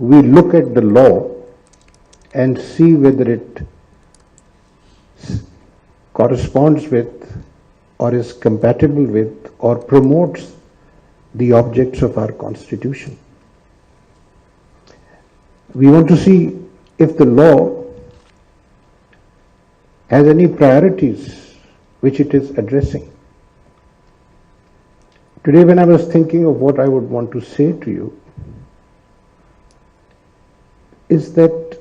we look at the law and see whether it corresponds with or is compatible with or promotes the objects of our Constitution. We want to see if the law has any priorities which it is addressing. Today, when I was thinking of what I would want to say to you, is that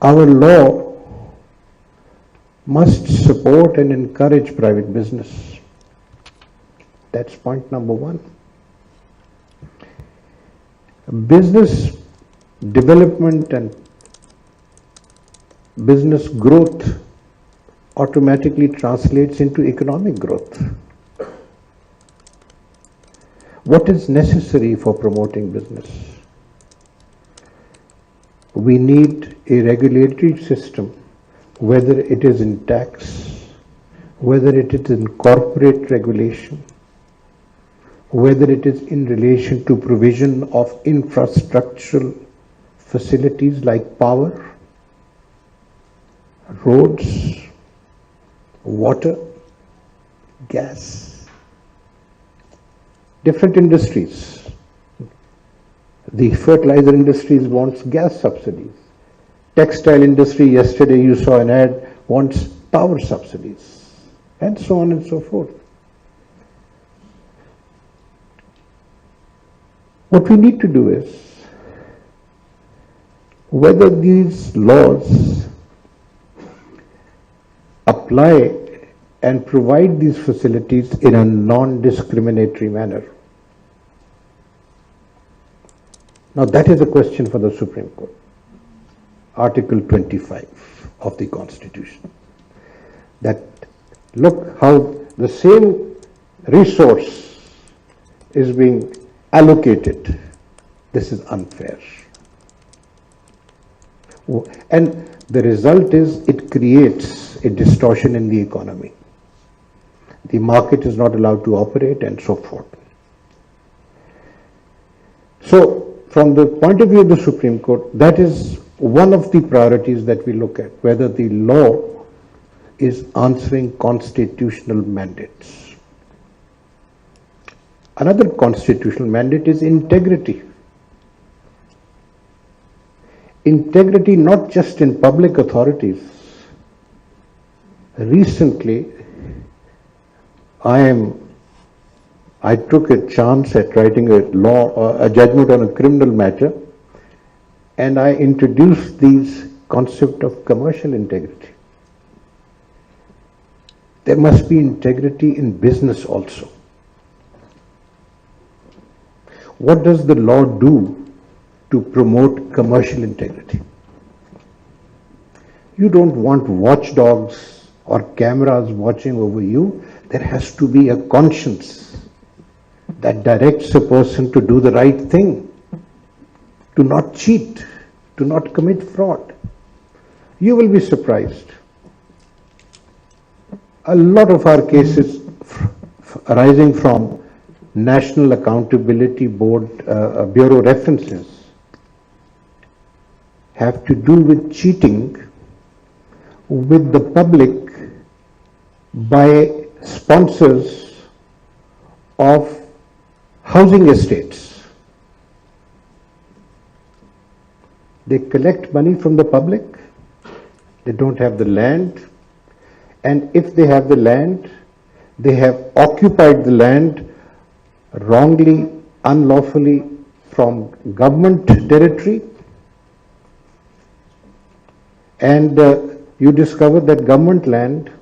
our law must support and encourage private business. That's point number one. Business development and business growth automatically translates into economic growth. What is necessary for promoting business? We need a regulatory system, whether it is in tax, whether it is in corporate regulation, whether it is in relation to provision of infrastructural facilities like power, roads, water, gas, different industries. The fertilizer industry wants gas subsidies. Textile industry, yesterday you saw an ad, wants power subsidies, and so on and so forth. What we need to do is, whether these laws apply and provide these facilities in a non-discriminatory manner. Now that is a question for the Supreme Court. Article 25 of the Constitution. That look how the same resource is being allocated. This is unfair. And the result is it creates a distortion in the economy. The market is not allowed to operate and so forth. So, from the point of view of the Supreme Court, that is one of the priorities that we look at, whether the law is answering constitutional mandates. Another constitutional mandate is integrity. Integrity not just in public authorities. Recently, I took a chance at writing a judgment on a criminal matter, and I introduced these concept of commercial integrity. There must be integrity in business also. What does the law do to promote commercial integrity? You don't want watchdogs or cameras watching over you. There has to be a conscience that directs a person to do the right thing, to not cheat, to not commit fraud. You will be surprised. A lot of our cases arising from National Accountability Board Bureau references have to do with cheating with the public by sponsors of housing estates. They collect money from the public, they don't have the land, and if they have the land, they have occupied the land wrongly, unlawfully from government territory, and you discover that government land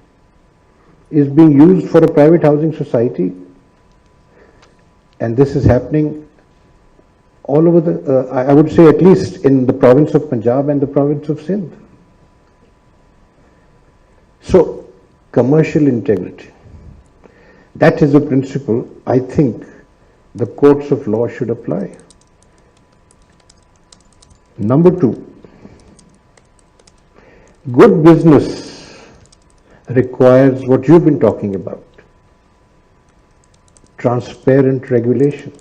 is being used for a private housing society, and this is happening all over the, I would say at least in the province of Punjab and the province of Sindh. So, commercial integrity. That is a principle I think the courts of law should apply. Number two, good business requires what you've been talking about, transparent regulation.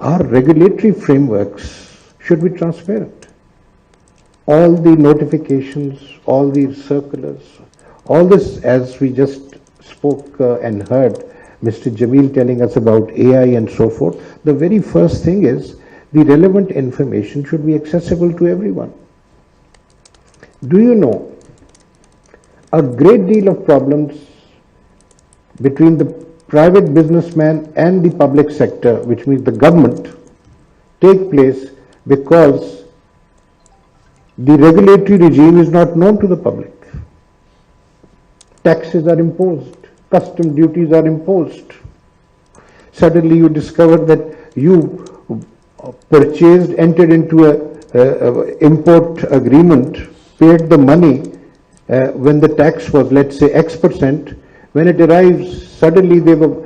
our regulatory frameworks should be transparent. All the notifications, all the circulars, all this, as we just spoke and heard Mr. Jamil telling us about AI and so forth, the very first thing is the relevant information should be accessible to everyone. Do you know, a great deal of problems between the private businessman and the public sector, which means the government, take place because the regulatory regime is not known to the public. Taxes are imposed, custom duties are imposed. Suddenly you discover that you purchased, entered into a import agreement, paid the money when the tax was, let's say, X%. When it arrives, suddenly they will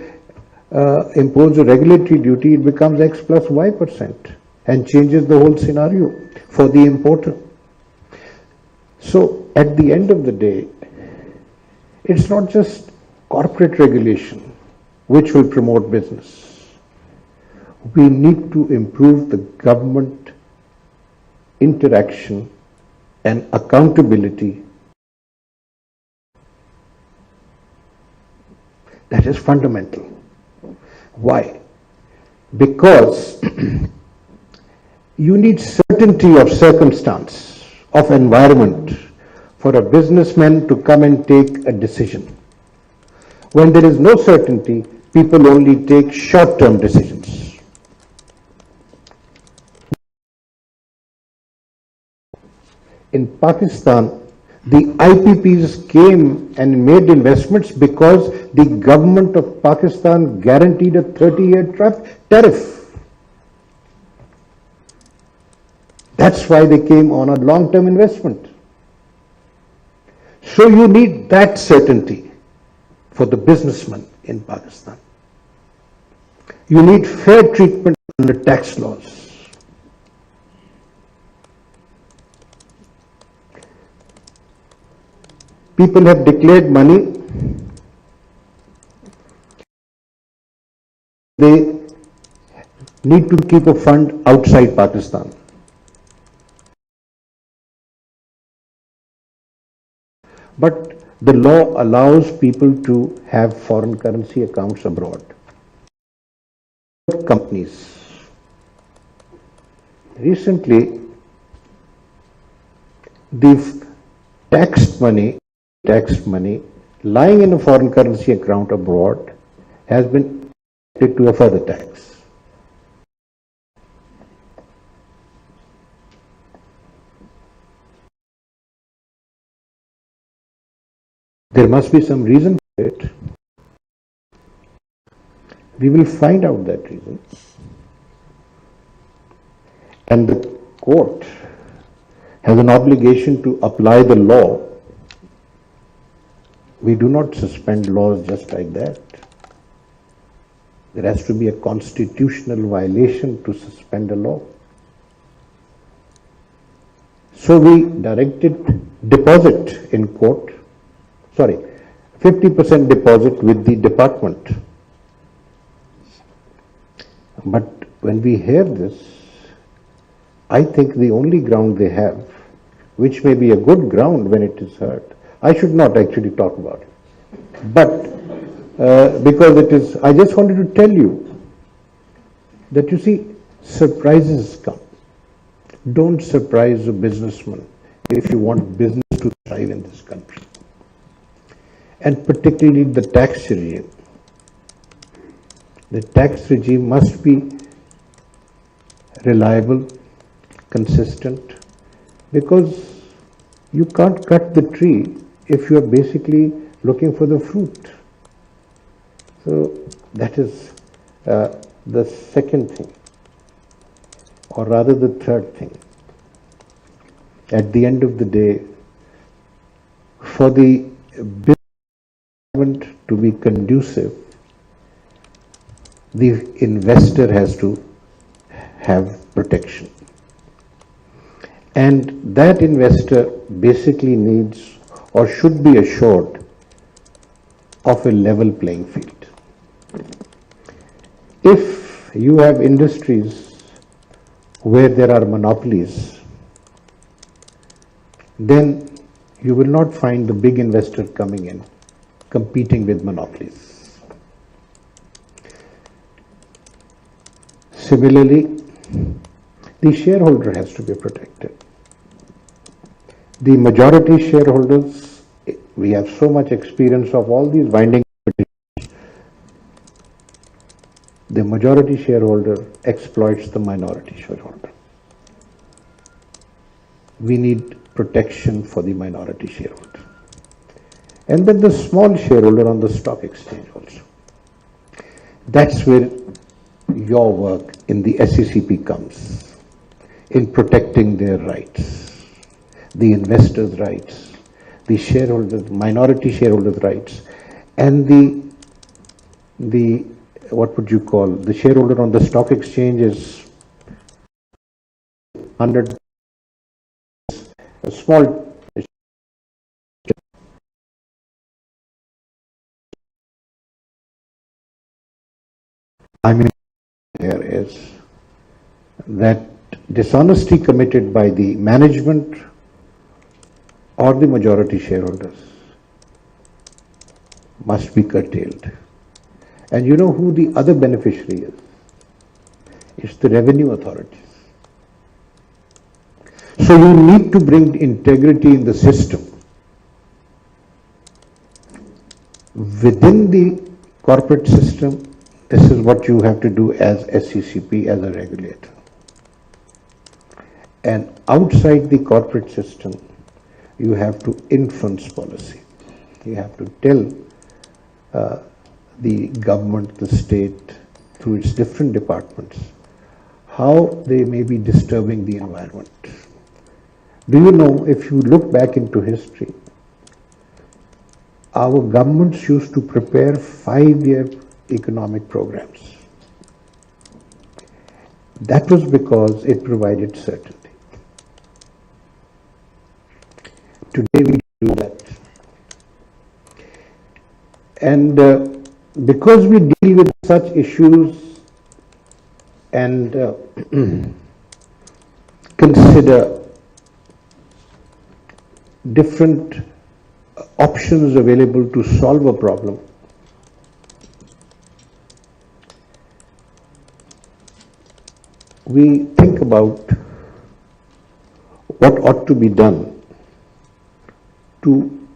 impose a regulatory duty, it becomes X plus Y% and changes the whole scenario for the importer. So at the end of the day, it's not just corporate regulation which will promote business. We need to improve the government interaction and accountability. That is fundamental. Why? Because you need certainty of circumstance, of environment, for a businessman to come and take a decision. When there is no certainty, people only take short-term decisions. In Pakistan, the IPPs came and made investments because the government of Pakistan guaranteed a 30-year tariff. That's why they came on a long-term investment. So you need that certainty for the businessman in Pakistan. You need fair treatment under tax laws. People have declared money. They need to keep a fund outside Pakistan. But the law allows people to have foreign currency accounts abroad. Companies. Recently, the taxed money lying in a foreign currency account abroad has been added to a further tax. There must be some reason for it. We will find out that reason. And the court has an obligation to apply the law. We do not suspend laws just like that. There has to be a constitutional violation to suspend a law. So we directed deposit in court, 50% deposit with the department. But when we hear this, I think the only ground they have, which may be a good ground when it is heard, I should not actually talk about it. But because it is, I just wanted to tell you that, you see, surprises come. Don't surprise a businessman if you want business to thrive in this country. And particularly the tax regime. The tax regime must be reliable, consistent, because you can't cut the tree if you are basically looking for the fruit. So that is the second thing, or rather the third thing. At the end of the day, for the business to be conducive, the investor has to have protection. And that investor basically needs or should be assured of a level playing field. If you have industries where there are monopolies, then you will not find the big investor coming in, competing with monopolies. Similarly, the shareholder has to be protected. The majority shareholders, we have so much experience of all these binding. The majority shareholder exploits the minority shareholder. We need protection for the minority shareholder. And then the small shareholder on the stock exchange also. That's where your work in the SECP comes, in protecting their rights, the investors' rights, the shareholders, minority shareholders' rights, and the what would you call, the shareholder on the stock exchange is 100, a small. I mean, here is that dishonesty committed by the management or the majority shareholders must be curtailed. And you know who the other beneficiary is? It's the revenue authorities. So you need to bring integrity in the system. Within the corporate system, this is what you have to do as SECP, as a regulator. And outside the corporate system, you have to influence policy. You have to tell the government, the state, through its different departments, how they may be disturbing the environment. Do you know, if you look back into history, our governments used to prepare 5-year economic programs. That was because it provided certainty. Today we do that. And because we deal with such issues and consider different options available to solve a problem, we think about what ought to be done to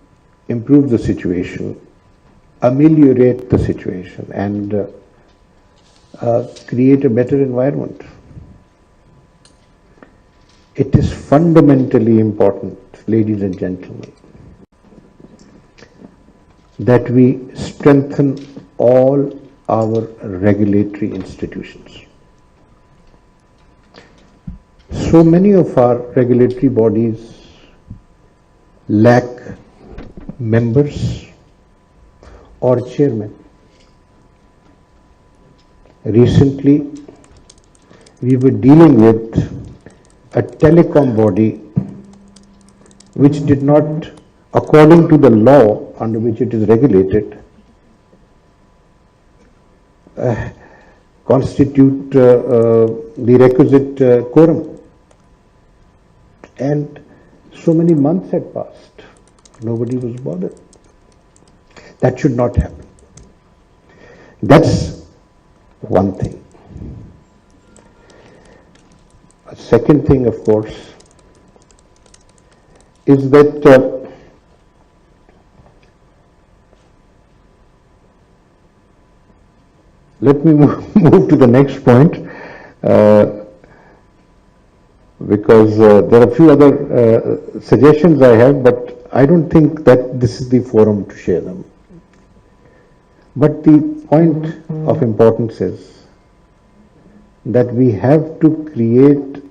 improve the situation, ameliorate the situation, and create a better environment. It is fundamentally important, ladies and gentlemen, that we strengthen all our regulatory institutions. So many of our regulatory bodies lack members or chairman. Recently, we were dealing with a telecom body which did not, according to the law under which it is regulated, constitute the requisite quorum. And so many months had passed. Nobody was bothered. That should not happen. That's one thing. A second thing, of course, is that let me move to the next point, because there are a few other suggestions I have, but I don't think that this is the forum to share them. But the point of importance is that we have to create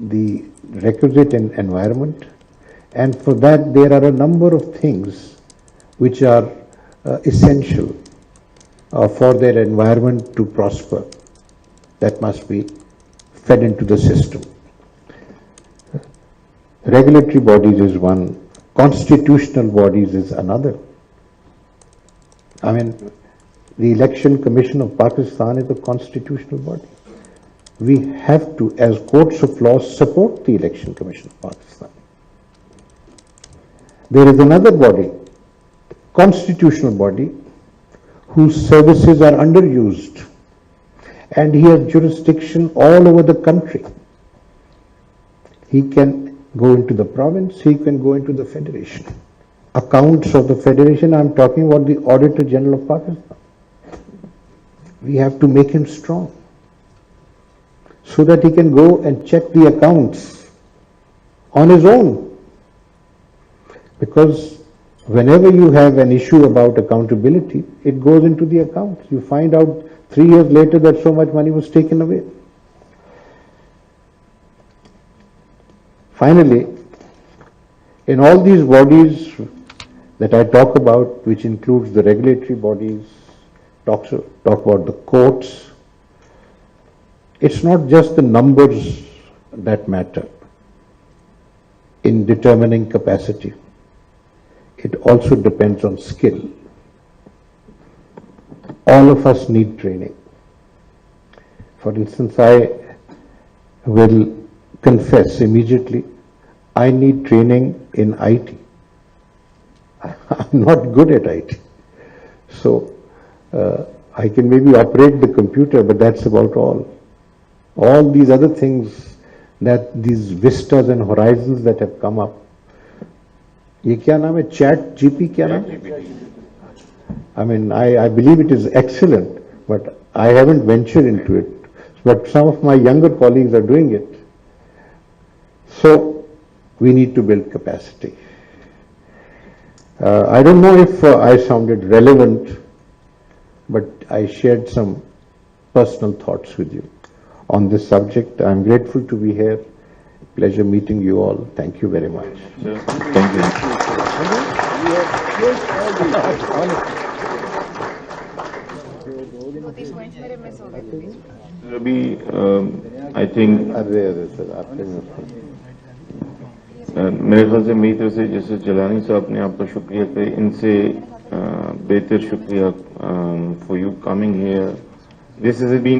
the requisite environment, and for that there are a number of things which are essential for their environment to prosper, that must be fed into the system. Regulatory bodies is one, constitutional bodies is another. I mean, the Election Commission of Pakistan is a constitutional body. we have to, as courts of law, support the Election Commission of Pakistan. There is another body, constitutional body, whose services are underused, and he has jurisdiction all over the country. He can go into the province, he can go into the federation. Accounts of the federation, I'm talking about the Auditor General of Pakistan. We have to make him strong so that he can go and check the accounts on his own. Because whenever you have an issue about accountability, it goes into the accounts. You find out 3 years later that so much money was taken away. Finally, in all these bodies that I talk about, which includes the regulatory bodies, talk about the courts, it's not just the numbers that matter in determining capacity. It also depends on skill. All of us need training. For instance, I will confess immediately, I need training in IT. I'm not good at IT. So I can maybe operate the computer, but that's about all. All these other things, that these vistas and horizons that have come up, ये क्या नाम है, chat GP क्या नाम है? I mean, I believe it is excellent, but I haven't ventured into it. But some of my younger colleagues are doing it. So we need to build capacity. I don't know if I sounded relevant, but I shared some personal thoughts with you on this subject. I'm grateful to be here. Pleasure meeting you all. Thank you very much. Thank you. अभी I think मेरे ख्याल से मेरी तरफ से जैसे जलानी साहब ने आपका शुक्रिया पे इनसे बेहतर शुक्रिया for you coming here this is been